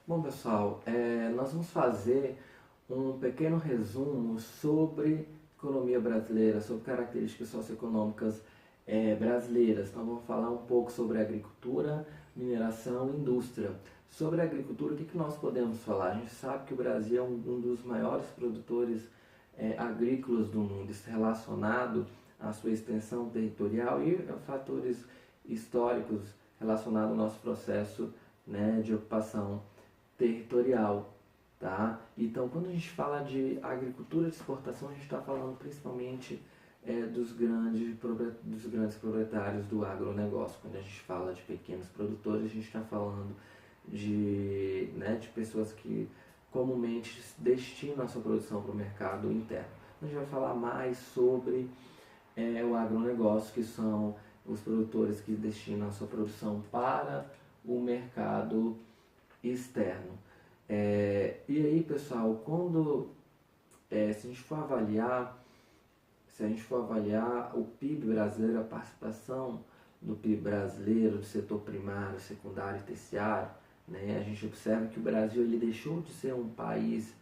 Bom, pessoal, nós vamos fazer um pequeno resumo sobre economia brasileira, sobre características socioeconômicas brasileiras. Então, vamos falar um pouco sobre agricultura, mineração e indústria. Sobre a agricultura, o que nós podemos falar? A gente sabe que o Brasil é um dos maiores produtores agrícolas do mundo, isso relacionado à sua extensão territorial e a fatores históricos relacionados ao nosso processo, né, de ocupação territorial, tá? Então, quando a gente fala de agricultura de exportação, a gente está falando principalmente dos grandes proprietários do agronegócio. Quando a gente fala de pequenos produtores, a gente está falando de pessoas que comumente destinam a sua produção para o mercado interno. A gente vai falar mais sobre o agronegócio, que são os produtores que destinam a sua produção para o mercado externo. E aí, pessoal, se a gente for avaliar, o PIB brasileiro, a participação do PIB brasileiro, do setor primário, secundário e terciário, né, a gente observa que o Brasil ele deixou de ser um país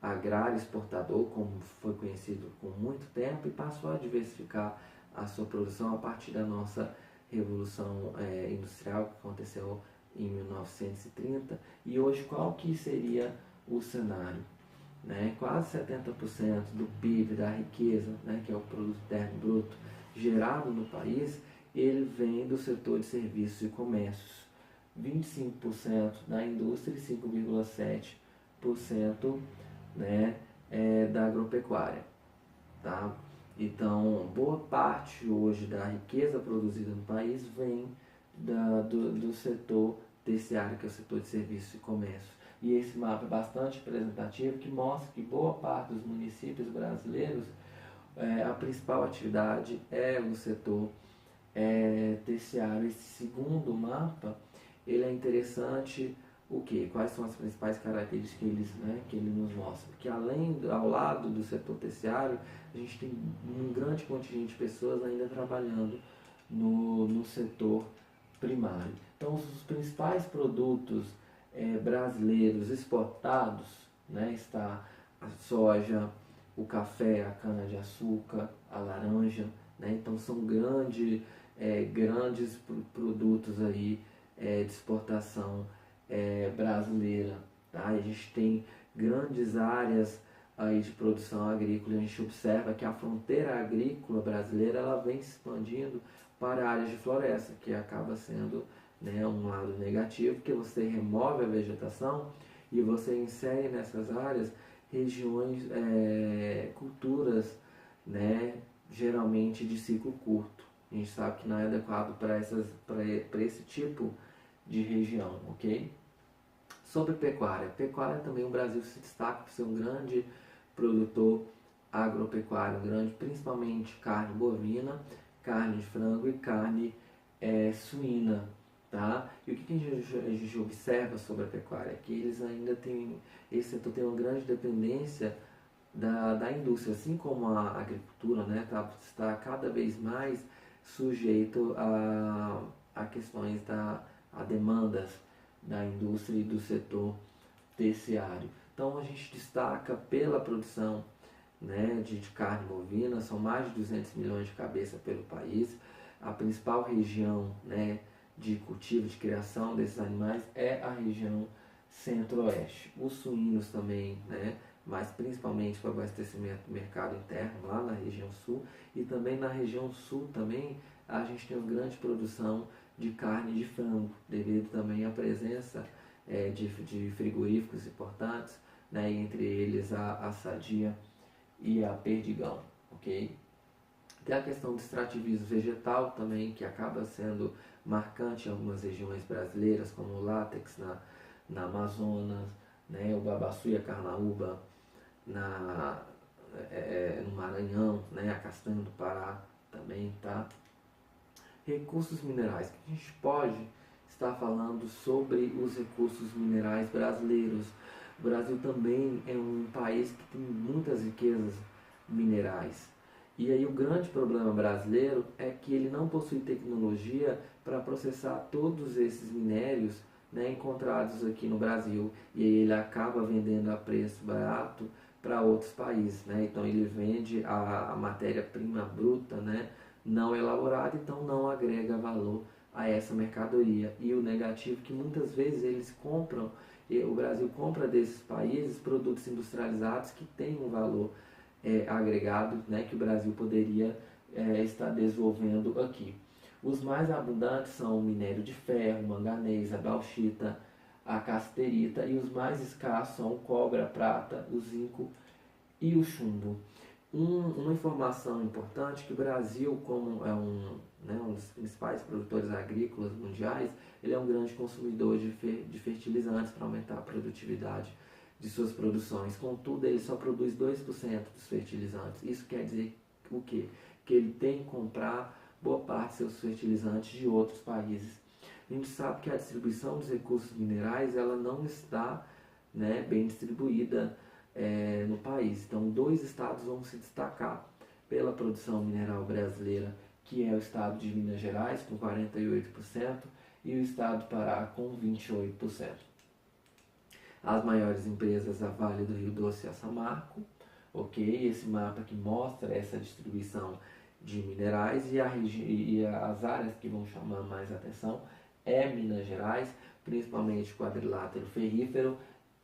agrário exportador, como foi conhecido por muito tempo, e passou a diversificar a sua produção a partir da nossa Revolução Industrial, que aconteceu em 1930. E hoje qual que seria o cenário? Né? Quase 70% do PIB, da riqueza, né, que é o produto interno bruto gerado no país, ele vem do setor de serviços e comércios. 25% da indústria e 5,7%, né, da agropecuária. Tá? Então, boa parte hoje da riqueza produzida no país vem do setor terciário, que é o setor de serviços e comércio. E esse mapa é bastante representativo, que mostra que boa parte dos municípios brasileiros, a principal atividade é o setor terciário. Esse segundo mapa, ele é interessante. O que? Quais são as principais características que ele nos mostra? Porque ao lado do setor terciário, a gente tem um grande contingente de pessoas ainda trabalhando no setor primário. Então, os principais produtos brasileiros exportados, né, está a soja, o café, a cana-de-açúcar, a laranja, né? Então são grandes produtos aí de exportação brasileira. Tá? A gente tem grandes áreas aí de produção agrícola. A gente observa que a fronteira agrícola brasileira ela vem se expandindo para áreas de floresta, que acaba sendo, né, um lado negativo, porque você remove a vegetação e você insere nessas áreas regiões, culturas, né, geralmente de ciclo curto. A gente sabe que não é adequado para esse tipo de região, ok? Sobre pecuária. Pecuária também o Brasil se destaca por ser um grande produtor agropecuário, grande, principalmente carne bovina, carne de frango e carne suína. Tá? E o que a gente observa sobre a pecuária? Que eles ainda têm, esse setor tem uma grande dependência da indústria, assim como a agricultura, né, está cada vez mais sujeito a questões a demandas da indústria e do setor terciário. Então a gente destaca pela produção, né, de carne bovina, são mais de 200 milhões de cabeças pelo país. A principal região, né, de cultivo, de criação desses animais é a região centro-oeste. Os suínos também, né, mas principalmente para o abastecimento do mercado interno lá na região sul, e também na região sul também a gente tem uma grande produção de carne de frango, devido também à presença de frigoríficos importantes, né, entre eles a Sadia e a Perdigão, ok? Tem a questão do extrativismo vegetal também, que acaba sendo marcante em algumas regiões brasileiras, como o látex na Amazonas, né, o babaçu e a carnaúba no Maranhão, né, a castanha do Pará também, tá? Recursos minerais. A gente pode estar falando sobre os recursos minerais brasileiros. O Brasil também é um país que tem muitas riquezas minerais. E aí o grande problema brasileiro é que ele não possui tecnologia para processar todos esses minérios, né, encontrados aqui no Brasil, e aí ele acaba vendendo a preço barato para outros países, né? Então ele vende a matéria-prima bruta, né, não elaborada, então não agrega valor a essa mercadoria. E o negativo é que muitas vezes eles compram, o Brasil compra desses países produtos industrializados que têm um valor agregado, né, que o Brasil poderia estar desenvolvendo aqui. Os mais abundantes são o minério de ferro, o manganês, a bauxita, a casterita, e os mais escassos são o cobre, a prata, o zinco e o chumbo. Uma informação importante, que o Brasil, como é um dos principais produtores agrícolas mundiais, ele é um grande consumidor de fertilizantes para aumentar a produtividade de suas produções. Contudo, ele só produz 2% dos fertilizantes. Isso quer dizer o quê? Que ele tem que comprar boa parte de seus fertilizantes de outros países. A gente sabe que a distribuição dos recursos minerais ela não está, né, bem distribuída no país. Então, 2 estados vão se destacar pela produção mineral brasileira, que é o estado de Minas Gerais, com 48%, e o estado do Pará, com 28%. As maiores empresas, a Vale do Rio Doce e a Samarco, ok? Esse mapa que mostra essa distribuição de minerais, e as áreas que vão chamar mais atenção é Minas Gerais, principalmente o quadrilátero ferrífero,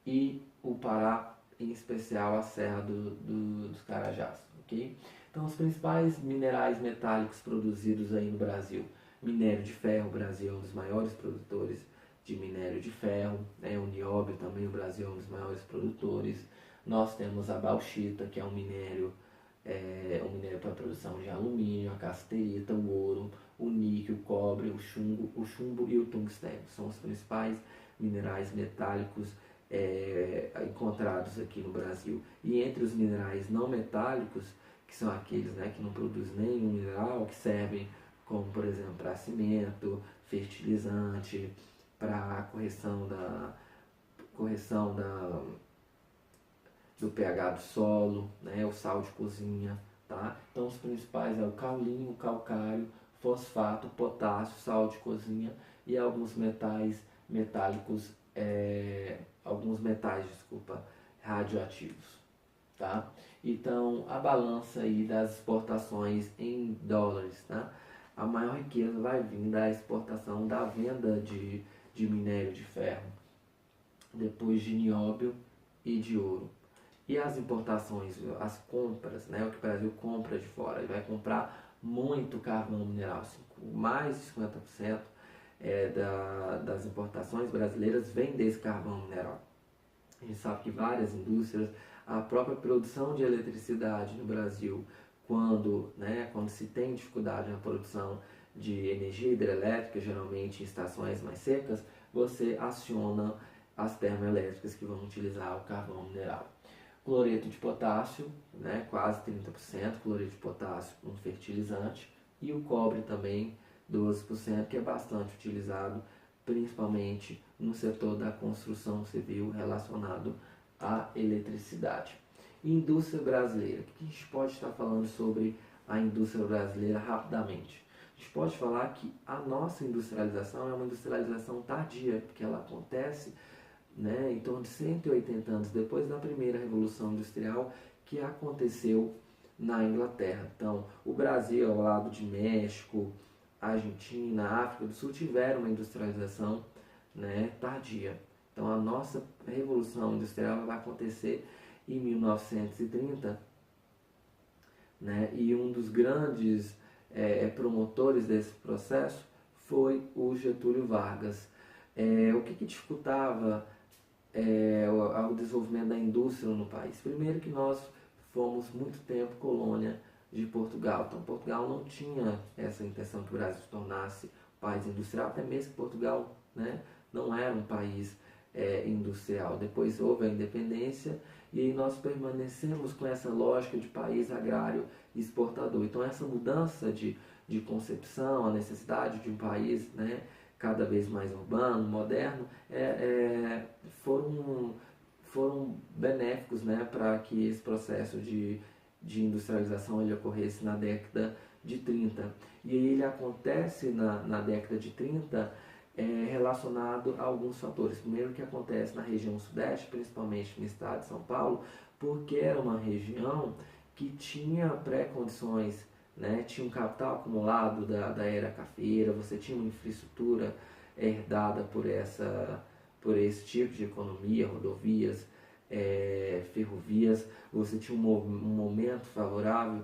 e o Pará, em especial a Serra dos Carajás, ok? Então, os principais minerais metálicos produzidos aí no Brasil: minério de ferro, o Brasil é um dos maiores produtores de minério de ferro, né? O nióbio também, o Brasil é um dos maiores produtores. Nós temos a bauxita, que é um minério para a produção de alumínio, a casterita, o ouro, o níquel, o cobre, o chumbo e o tungstênio. São os principais minerais metálicos encontrados aqui no Brasil. E entre os minerais não metálicos, que são aqueles, né, que não produzem nenhum mineral, que servem como, por exemplo, para cimento, fertilizante, para correção do pH do solo, né, o sal de cozinha, tá? Então os principais é o caulinho, o calcário, fosfato, potássio, sal de cozinha e alguns metais metálicos, radioativos, tá? Então a balança aí das exportações em dólares, tá? A maior riqueza vai vir da exportação, da venda de minério de ferro, depois de nióbio e de ouro. E as importações, as compras, né, o que o Brasil compra de fora, ele vai comprar muito carvão mineral, mais de 50% das importações brasileiras vem desse carvão mineral. A gente sabe que várias indústrias, a própria produção de eletricidade no Brasil, quando se tem dificuldade na produção de energia hidrelétrica, geralmente em estações mais secas, você aciona as termoelétricas que vão utilizar o carvão mineral. Cloreto de potássio, né, quase 30%, cloreto de potássio, um fertilizante, e o cobre também, 12%, que é bastante utilizado, principalmente no setor da construção civil relacionado à eletricidade. Indústria brasileira. O que a gente pode estar falando sobre a indústria brasileira rapidamente? A gente pode falar que a nossa industrialização é uma industrialização tardia, porque ela acontece, né, em torno de 180 anos depois da primeira Revolução Industrial, que aconteceu na Inglaterra. Então, o Brasil, ao lado de México, Argentina, África do Sul, tiveram uma industrialização, né, tardia. Então, a nossa Revolução Industrial vai acontecer em 1930, né, e um dos grandes promotores desse processo foi o Getúlio Vargas. O que dificultava ao desenvolvimento da indústria no país? Primeiro, que nós fomos muito tempo colônia de Portugal. Então Portugal não tinha essa intenção que o Brasil se tornasse um país industrial, até mesmo que Portugal, né, não era um país industrial. Depois houve a independência e aí nós permanecemos com essa lógica de país agrário e exportador. Então essa mudança de concepção, a necessidade de um país, né, cada vez mais urbano, moderno, foram benéficos, né, para que esse processo de industrialização ele ocorresse na década de 30. E ele acontece na década de 30 relacionado a alguns fatores. Primeiro, que acontece na região sudeste, principalmente no estado de São Paulo, porque era uma região que tinha pré-condições, né? Tinha um capital acumulado da era cafeira, você tinha uma infraestrutura herdada por esse tipo de economia, rodovias, ferrovias, você tinha um momento favorável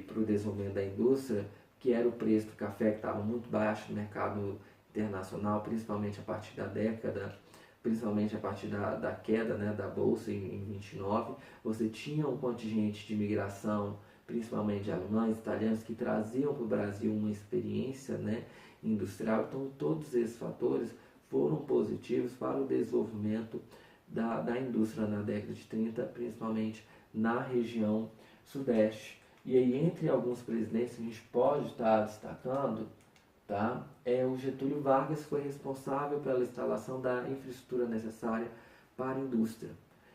para o desenvolvimento da indústria, que era o preço do café que estava muito baixo no mercado internacional, principalmente a partir da década, principalmente a partir da queda, né, da bolsa em 29, você tinha um contingente de imigração, principalmente de alemães, italianos, que traziam para o Brasil uma experiência, né, industrial. Então todos esses fatores foram positivos para o desenvolvimento da indústria na década de 30, principalmente na região sudeste. E aí, entre alguns presidentes que a gente pode estar destacando, tá? O Getúlio Vargas foi responsável pela instalação da infraestrutura necessária para a indústria.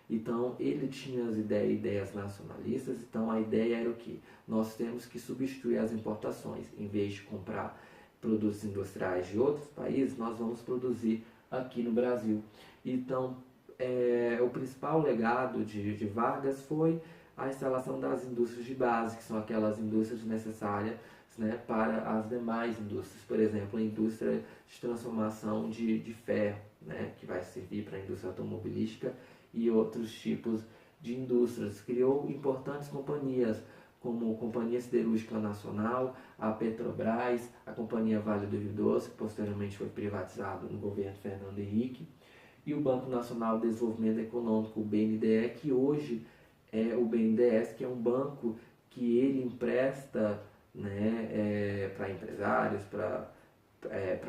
Então, ele tinha as ideias nacionalistas, então a ideia era o que? Nós temos que substituir as importações. Em vez de comprar produtos industriais de outros países, nós vamos produzir aqui no Brasil. Então, o principal legado de Vargas foi a instalação das indústrias de base, que são aquelas indústrias necessárias, né, para as demais indústrias. Por exemplo, a indústria de transformação de ferro, né, que vai servir para a indústria automobilística e outros tipos de indústrias. Criou importantes companhias, como a Companhia Siderúrgica Nacional, a Petrobras, a Companhia Vale do Rio Doce, que posteriormente foi privatizado no governo Fernando Henrique, e o Banco Nacional de Desenvolvimento Econômico, o BNDE, que hoje é o BNDES, que é um banco que ele empresta, né, para empresários, para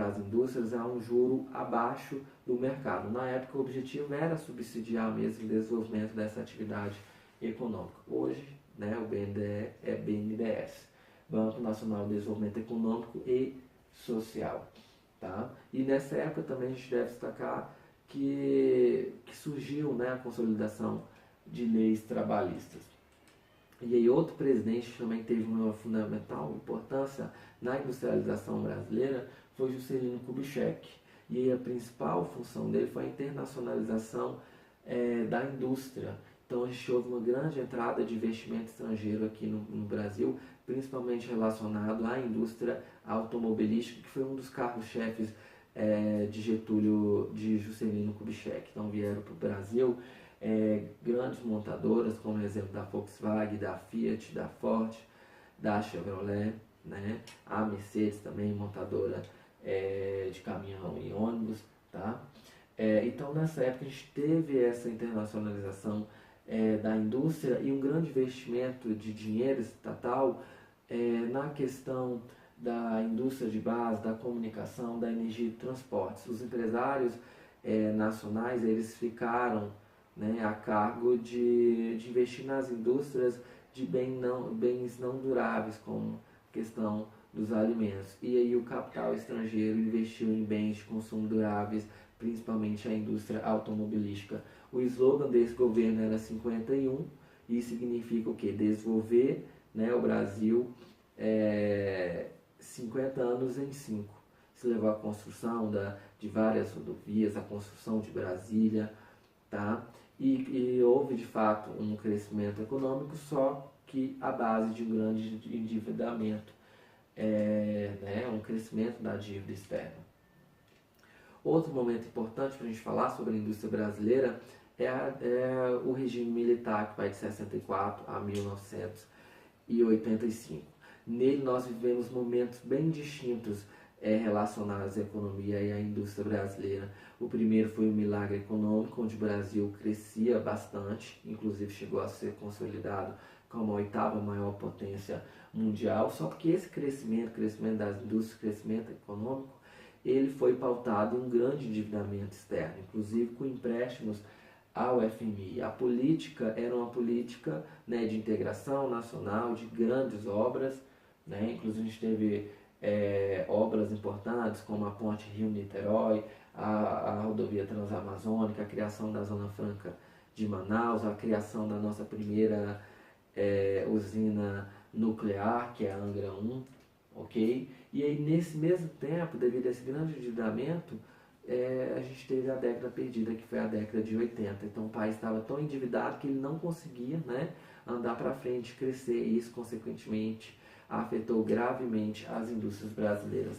as indústrias, a um juro abaixo do mercado. Na época, o objetivo era subsidiar mesmo o desenvolvimento dessa atividade econômica. Hoje, né, o BNDE é BNDES, Banco Nacional de Desenvolvimento Econômico e Social. Tá? E nessa época também a gente deve destacar que surgiu, né, a consolidação de leis trabalhistas. E aí outro presidente que também teve uma fundamental importância na industrialização brasileira foi Juscelino Kubitschek. E aí a principal função dele foi a internacionalização da indústria. Então a gente houve uma grande entrada de investimento estrangeiro aqui no Brasil, principalmente relacionado à indústria automobilística, que foi um dos carros-chefes de Juscelino Kubitschek. Então vieram para o Brasil grandes montadoras, como o exemplo da Volkswagen, da Fiat, da Ford, da Chevrolet, né? A Mercedes também, montadora de caminhão e ônibus. Tá? Então nessa época a gente teve essa internacionalização da indústria e um grande investimento de dinheiro estatal na questão da indústria de base, da comunicação, da energia e transportes. Os empresários nacionais, eles ficaram, né, a cargo de investir nas indústrias de bens não duráveis, como a questão dos alimentos. E aí o capital estrangeiro investiu em bens de consumo duráveis, principalmente a indústria automobilística. O slogan desse governo era 51, e significa o quê? Desenvolver, né, o Brasil 50 anos em 5. Se levou à construção de várias rodovias, a construção de Brasília, tá? E houve de fato um crescimento econômico, só que à base de um grande endividamento, né, um crescimento da dívida externa. Outro momento importante para a gente falar sobre a indústria brasileira é o regime militar, que vai de 64 a 1985. Nele nós vivemos momentos bem distintos relacionados à economia e à indústria brasileira. O primeiro foi o milagre econômico, onde o Brasil crescia bastante, inclusive chegou a ser consolidado como a oitava maior potência mundial, só que esse crescimento das indústrias, crescimento econômico, ele foi pautado em um grande endividamento externo, inclusive com empréstimos ao FMI. A política era uma política, né, de integração nacional, de grandes obras, né? Inclusive a gente teve obras importantes como a Ponte Rio-Niterói, a rodovia Transamazônica, a criação da Zona Franca de Manaus, a criação da nossa primeira usina nuclear, que é a Angra 1, ok? E aí, nesse mesmo tempo, devido a esse grande endividamento, a gente teve a década perdida, que foi a década de 80. Então, o país estava tão endividado que ele não conseguia, né, andar para frente, crescer, e isso, consequentemente, afetou gravemente as indústrias brasileiras.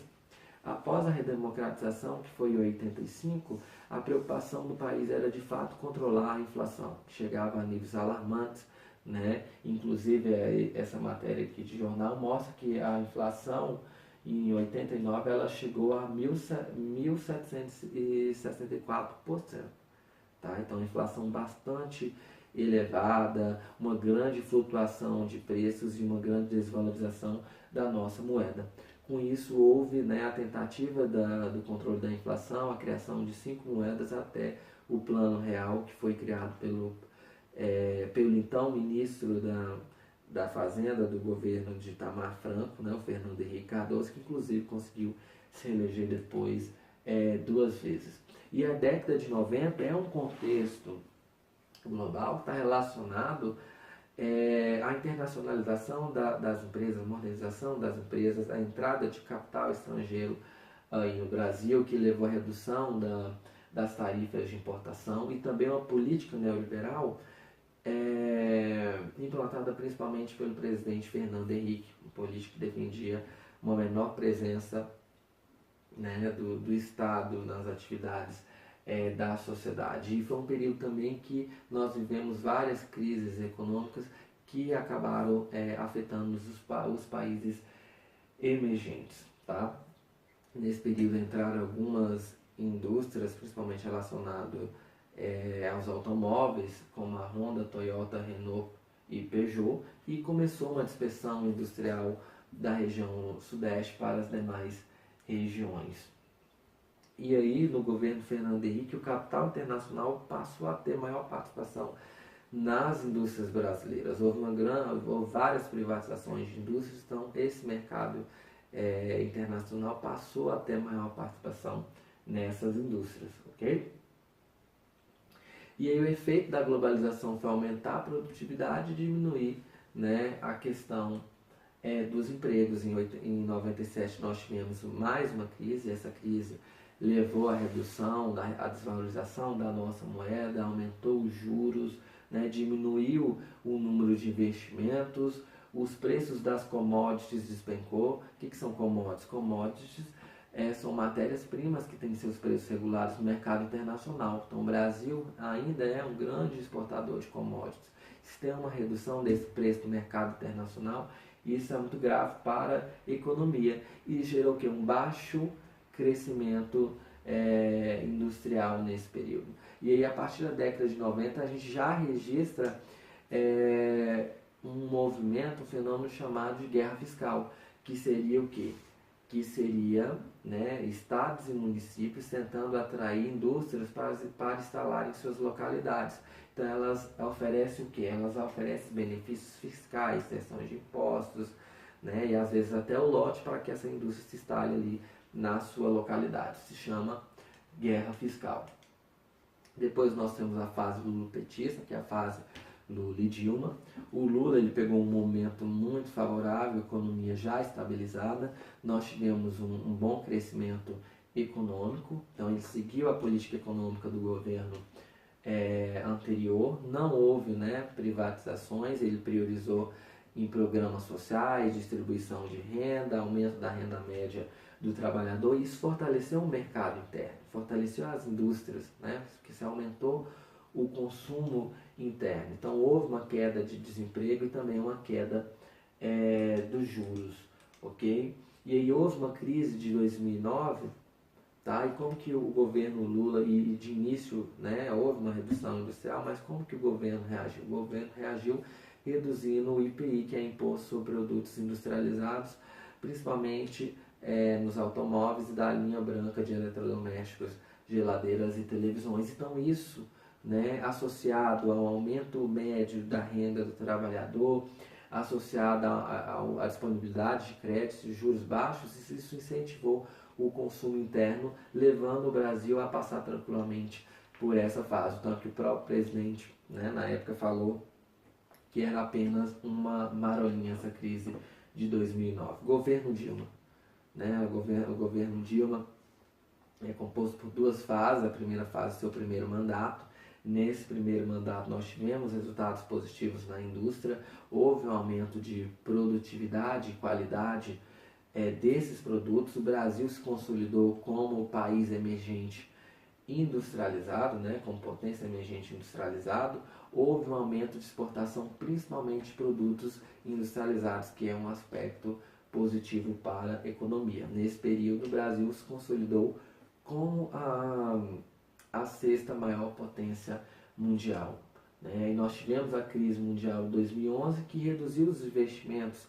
Após a redemocratização, que foi em 85, a preocupação do país era de fato controlar a inflação, que chegava a níveis alarmantes, né? Inclusive, essa matéria aqui de jornal mostra que a inflação em 89 ela chegou a 1.764%. Tá? Então, inflação bastante elevada, uma grande flutuação de preços e uma grande desvalorização da nossa moeda. Com isso, houve, né, a tentativa do controle da inflação, a criação de 5 moedas até o Plano Real, que foi criado pelo então ministro da Fazenda do governo de Itamar Franco, né, o Fernando Henrique Cardoso, que inclusive conseguiu se eleger depois 2 vezes. E a década de 90 é um contexto global que está relacionado à internacionalização das empresas, a modernização das empresas, a entrada de capital estrangeiro aí no Brasil, que levou à redução das tarifas de importação, e também uma política neoliberal implantada principalmente pelo presidente Fernando Henrique, um político que defendia uma menor presença, né, do Estado nas atividades da sociedade. E foi um período também que nós vivemos várias crises econômicas que acabaram afetando os países emergentes. Tá? Nesse período entraram algumas indústrias, principalmente relacionadas aos automóveis, como a Honda, Toyota, Renault e Peugeot, e começou uma dispersão industrial da região sudeste para as demais regiões. E aí, no governo Fernando Henrique, o capital internacional passou a ter maior participação nas indústrias brasileiras. Houve várias privatizações de indústrias, então esse mercado internacional passou a ter maior participação nessas indústrias, ok? E aí o efeito da globalização foi aumentar a produtividade e diminuir, né, a questão dos empregos. Em 97 nós tivemos mais uma crise, essa crise levou à redução, à desvalorização da nossa moeda, aumentou os juros, né, diminuiu o número de investimentos, os preços das commodities despencou. O que são commodities? Commodities são matérias-primas que têm seus preços regulados no mercado internacional. Então o Brasil ainda é um grande exportador de commodities. Se tem uma redução desse preço no mercado internacional, isso é muito grave para a economia e gerou o quê? Um baixo crescimento industrial nesse período. E aí, a partir da década de 90, a gente já registra um movimento, um fenômeno chamado de guerra fiscal, que seria o quê? Que seria, né, estados e municípios tentando atrair indústrias para instalar em suas localidades. Então elas oferecem o quê? Elas oferecem benefícios fiscais, isenção de impostos, né, e às vezes até o lote para que essa indústria se instale ali na sua localidade. Se chama guerra fiscal. Depois nós temos a fase lulopetista, que é a fase Lula e Dilma. O Lula ele pegou um momento muito favorável, economia já estabilizada, nós tivemos um bom crescimento econômico, então ele seguiu a política econômica do governo anterior, não houve, né, privatizações, ele priorizou em programas sociais, distribuição de renda, aumento da renda média do trabalhador, e isso fortaleceu o mercado interno, fortaleceu as indústrias, né, que se aumentou o consumo interno. Então houve uma queda de desemprego e também uma queda dos juros, ok? E aí houve uma crise de 2009, tá? E como que o governo Lula, e de início, né, houve uma redução industrial, mas como que o governo reagiu? O governo reagiu reduzindo o IPI, que é Imposto sobre Produtos Industrializados, principalmente nos automóveis e da linha branca de eletrodomésticos, geladeiras e televisões. Então isso, né, associado ao aumento médio da renda do trabalhador, associado à disponibilidade de créditos e juros baixos, isso incentivou o consumo interno, levando o Brasil a passar tranquilamente por essa fase. Tanto que o próprio presidente, né, na época falou que era apenas uma marolinha essa crise de 2009. Governo Dilma. Né? O governo Dilma é composto por duas fases. A primeira fase, seu primeiro mandato. Nesse primeiro mandato nós tivemos resultados positivos na indústria, houve um aumento de produtividade e qualidade desses produtos. O Brasil se consolidou como país emergente industrializado, né, como potência emergente industrializado. Houve um aumento de exportação, principalmente de produtos industrializados, que é um aspecto positivo para a economia. Nesse período, o Brasil se consolidou como a sexta maior potência mundial. Né? E nós tivemos a crise mundial de 2011, que reduziu os investimentos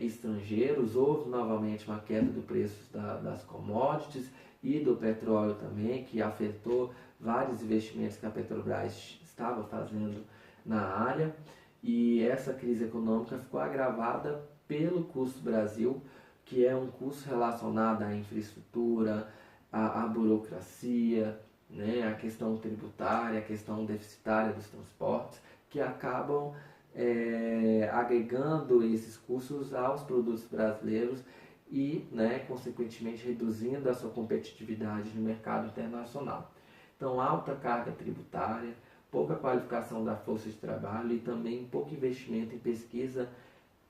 estrangeiros. Houve novamente uma queda do preço das commodities e do petróleo também, que afetou vários investimentos que a Petrobras estava fazendo na área. E essa crise econômica ficou agravada pelo custo Brasil, que é um custo relacionado à infraestrutura, à burocracia, né, a questão tributária, a questão deficitária dos transportes, que acabam agregando esses custos aos produtos brasileiros e, né, consequentemente, reduzindo a sua competitividade no mercado internacional. Então, alta carga tributária, pouca qualificação da força de trabalho e também pouco investimento em pesquisa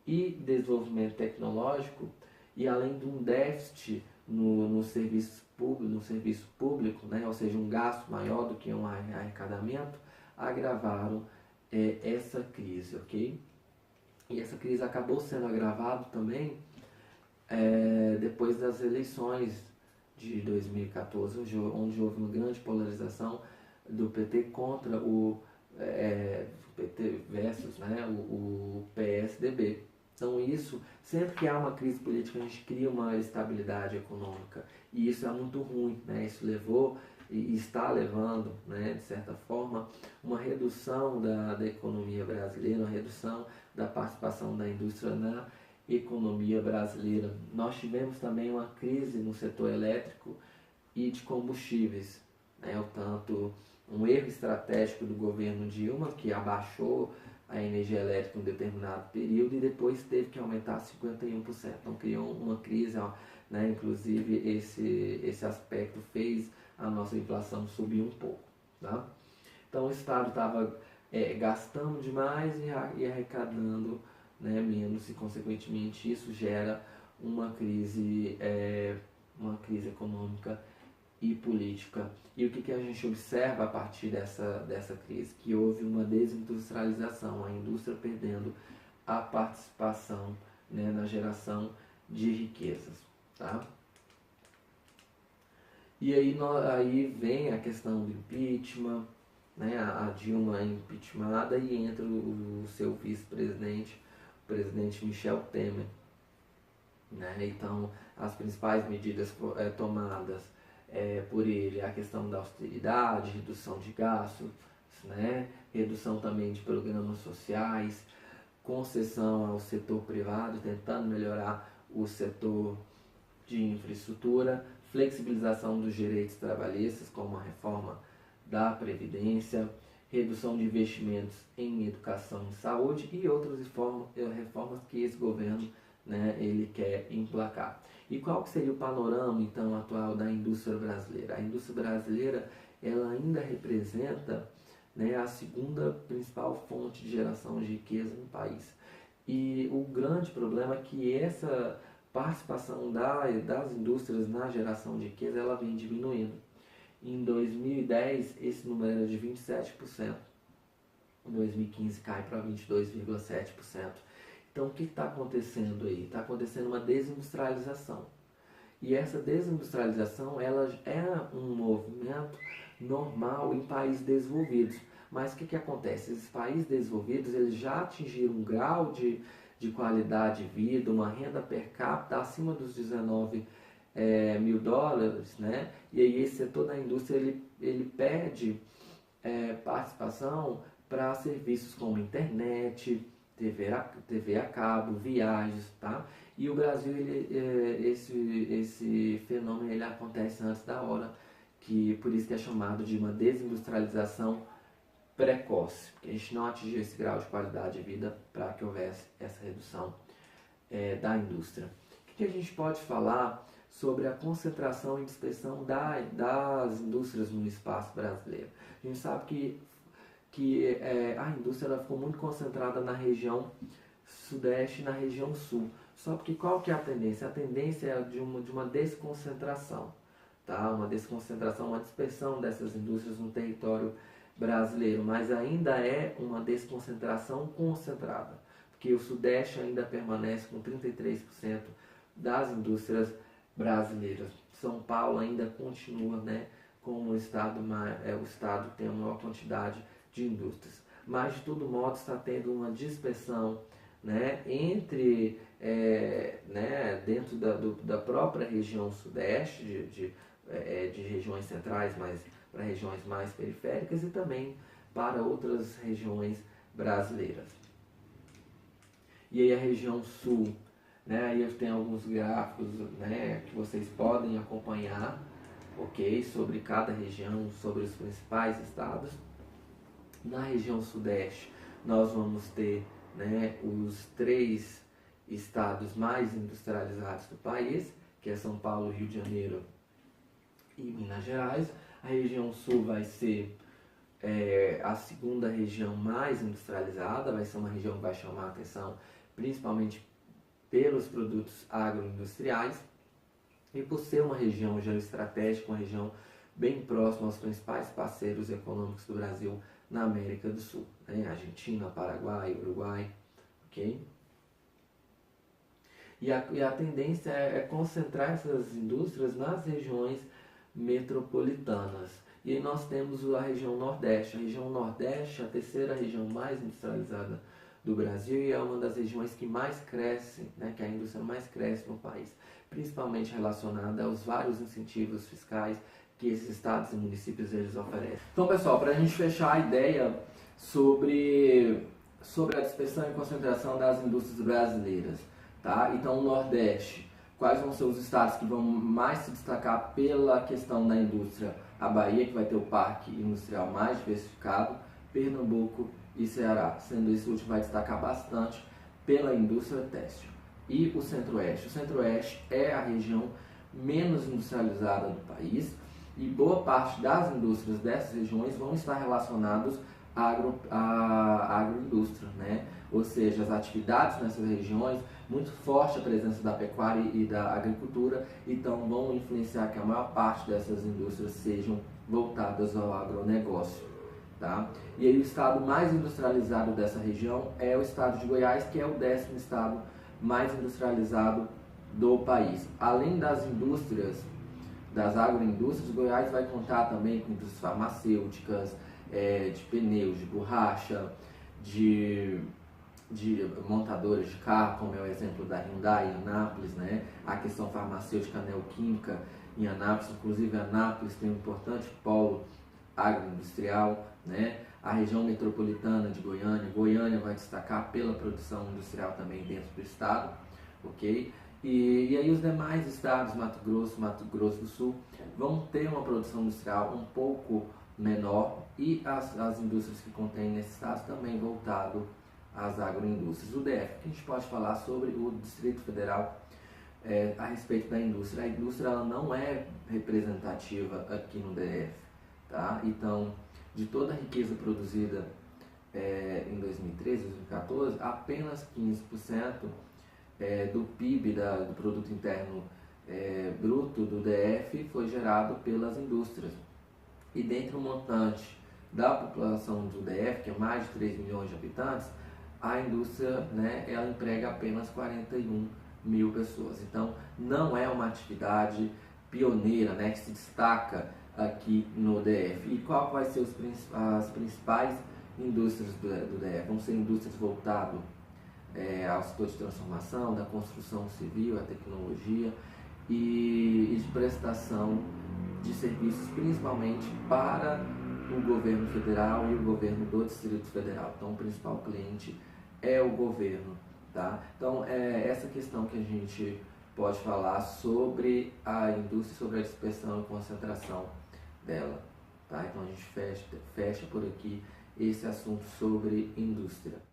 e desenvolvimento tecnológico, e além de um déficit no serviço público, né, ou seja, um gasto maior do que um arrecadamento, agravaram essa crise, ok? E essa crise acabou sendo agravada também depois das eleições de 2014, onde houve uma grande polarização do PT contra o PT versus, né, o PSDB. Então isso, sempre que há uma crise política, a gente cria uma estabilidade econômica. E isso é muito ruim, né? Isso levou e está levando, né, de certa forma, uma redução da economia brasileira, uma redução da participação da indústria na economia brasileira. Nós tivemos também uma crise no setor elétrico e de combustíveis, né? Tanto um erro estratégico do governo Dilma, que abaixou a energia elétrica em um determinado período e depois teve que aumentar 51%. Então criou uma crise, né? Inclusive esse aspecto fez a nossa inflação subir um pouco. Tá? Então o Estado estava gastando demais e arrecadando, né, menos, e consequentemente isso gera uma crise econômica e política. E o que a gente observa a partir dessa crise? Que houve uma desindustrialização, a indústria perdendo a participação, né, na geração de riquezas. Tá? E aí vem a questão do impeachment, né, a Dilma é impeachmentada e entra o seu vice-presidente, o presidente Michel Temer. Né? Então, as principais medidas tomadas por ele, a questão da austeridade, redução de gastos, né? Redução também de programas sociais, concessão ao setor privado, tentando melhorar o setor de infraestrutura, flexibilização dos direitos trabalhistas, como a reforma da Previdência, redução de investimentos em educação e saúde e outras reformas que esse governo, né, ele quer emplacar. E qual que seria o panorama, então, atual da indústria brasileira? A indústria brasileira, ela ainda representa, né, a segunda principal fonte de geração de riqueza no país. E o grande problema é que essa participação das indústrias na geração de riqueza, ela vem diminuindo. Em 2010, esse número era de 27%. Em 2015, cai para 22,7%. Então, o que está acontecendo aí? Está acontecendo uma desindustrialização. E essa desindustrialização, ela é um movimento normal em países desenvolvidos. Mas o que acontece? Esses países desenvolvidos, eles já atingiram um grau de qualidade de vida, uma renda per capita acima dos 19 mil dólares, né? E aí esse setor da indústria, ele perde participação para serviços como internet, TV a cabo, viagens, tá? E o Brasil, esse fenômeno, ele acontece antes da hora, por isso que é chamado de uma desindustrialização precoce, porque a gente não atingiu esse grau de qualidade de vida para que houvesse essa redução da indústria. O que a gente pode falar sobre a concentração e dispersão das indústrias no espaço brasileiro? A gente sabe que a indústria ela ficou muito concentrada na região sudeste e na região sul. Só que qual que é a tendência? A tendência é de uma desconcentração, tá? Uma desconcentração, uma dispersão dessas indústrias no território brasileiro, mas ainda é uma desconcentração concentrada, porque o sudeste ainda permanece com 33% das indústrias brasileiras. São Paulo ainda continua, né, como o estado que tem a maior quantidade de indústrias. Mas, de todo modo, está tendo uma dispersão, né, entre, dentro da própria região sudeste, de regiões centrais, mas para regiões mais periféricas e também para outras regiões brasileiras. E aí a região sul, né, aí eu tenho alguns gráficos, né, que vocês podem acompanhar, ok, sobre cada região, sobre os principais estados. Na região sudeste nós vamos ter, né, os 3 estados mais industrializados do país, que é São Paulo, Rio de Janeiro e Minas Gerais. A região sul vai ser a segunda região mais industrializada, vai ser uma região que vai chamar a atenção principalmente pelos produtos agroindustriais e por ser uma região geoestratégica, uma região bem próxima aos principais parceiros econômicos do Brasil na América do Sul, né? Argentina, Paraguai, Uruguai, ok? E a tendência é concentrar essas indústrias nas regiões metropolitanas. E aí nós temos a região Nordeste. A região Nordeste é a terceira região mais industrializada do Brasil e é uma das regiões que mais cresce, né, que a indústria mais cresce no país, principalmente relacionada aos vários incentivos fiscais que esses estados e municípios eles oferecem. Então, pessoal, para a gente fechar a ideia sobre a dispersão e concentração das indústrias brasileiras, tá? Então, o Nordeste, quais vão ser os estados que vão mais se destacar pela questão da indústria? A Bahia, que vai ter o parque industrial mais diversificado, Pernambuco e Ceará, sendo esse último vai destacar bastante pela indústria têxtil. E o Centro-Oeste? O Centro-Oeste é a região menos industrializada do país e boa parte das indústrias dessas regiões vão estar relacionadas à agroindústria, né? Ou seja, as atividades nessas regiões, muito forte a presença da pecuária e da agricultura, então vão influenciar que a maior parte dessas indústrias sejam voltadas ao agronegócio. Tá? E aí o estado mais industrializado dessa região é o estado de Goiás, que é o 10º estado mais industrializado do país. Além das indústrias, das agroindústrias, Goiás vai contar também com indústrias farmacêuticas, de pneus, de borracha, de montadoras de carro, como é o exemplo da Hyundai em Anápolis, né? A questão farmacêutica neoquímica em Anápolis, inclusive Anápolis tem um importante polo agroindustrial, né? A região metropolitana de Goiânia, Goiânia vai destacar pela produção industrial também dentro do estado, ok? E aí os demais estados, Mato Grosso do Sul, vão ter uma produção industrial um pouco menor e as indústrias que contêm nesses estados também voltado às agroindústrias. O DF, que a gente pode falar sobre o Distrito Federal a respeito da indústria. A indústria ela não é representativa aqui no DF, tá? Então, de toda a riqueza produzida em 2013, 2014, apenas 15% do PIB, do Produto Interno Bruto do DF foi gerado pelas indústrias. E dentro do montante da população do DF, que é mais de 3 milhões de habitantes, a indústria, né, ela emprega apenas 41 mil pessoas. Então, não é uma atividade pioneira, né, que se destaca aqui no DF. E qual vai ser as principais indústrias do DF? Vão ser indústrias voltadas ao setor de transformação, da construção civil, a tecnologia e de prestação de serviços, principalmente para o governo federal e o governo do Distrito Federal. Então, o principal cliente é o governo, tá? Então, é essa questão que a gente pode falar sobre a indústria, sobre a dispersão e concentração dela, tá? Então, a gente fecha por aqui esse assunto sobre indústria.